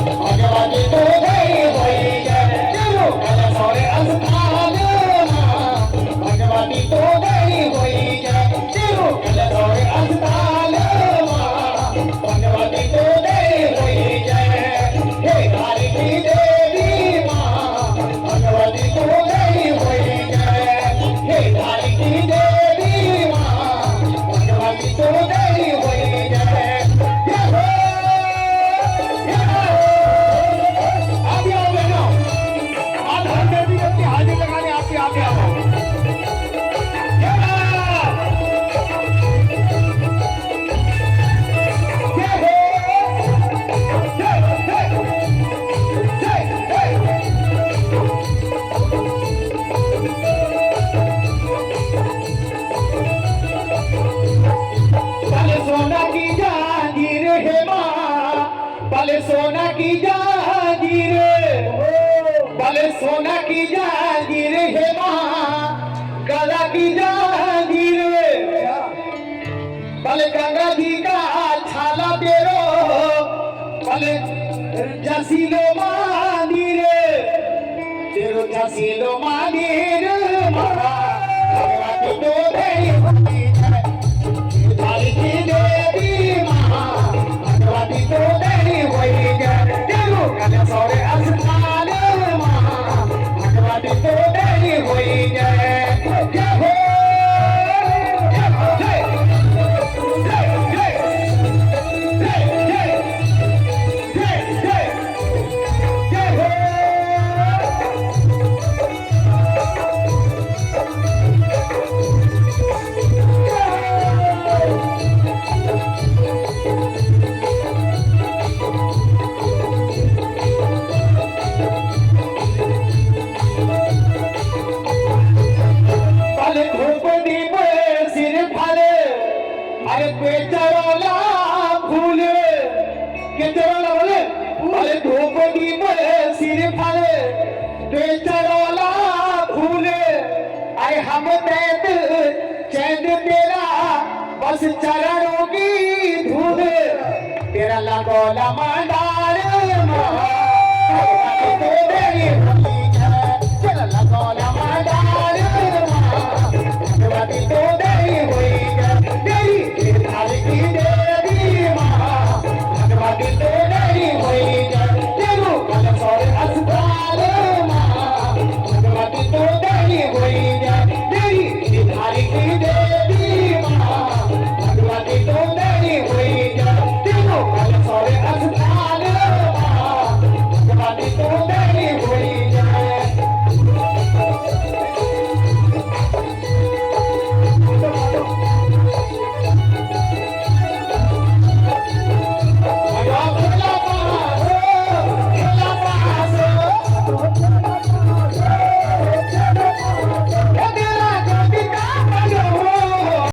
भगवती तो गई होई जय तेरो कल सोरे अस्ताल भगवती तो गई होई जय तेरो कल सोरे अस्ताल भगवती तो गई होई जय हे काली की देवी माँ भगवती तो गई होई जय हे काली की देवी माँ भगवती तो गई होई जय हाजिर लगाने आपके आगे आओ सोना की जहांगीर है माँ भले सोना की जहांगीर भले सोना की जहांगीर है माँ गला की जहांगीर भले गंगा जी का छाला तेरो भले जसीलो मांगीर तेरो जसीलो मांगीर भगवती तो देवी काली की देवी माँ भगवती तो देवी होई जय तेरो कल सोरे अस्ताल माँ भगवती तो देवी होई जय जय हो जय जय जय जय जय जय जय हो अरे बेचारोला फूल केचरोला बोले अरे धूपदी बोले सिर फले बेचारोला फूल अरे हम बैठ चैन तेरा बस चरणों की धूल तेरा लगोला मंडार भगवती तो देवी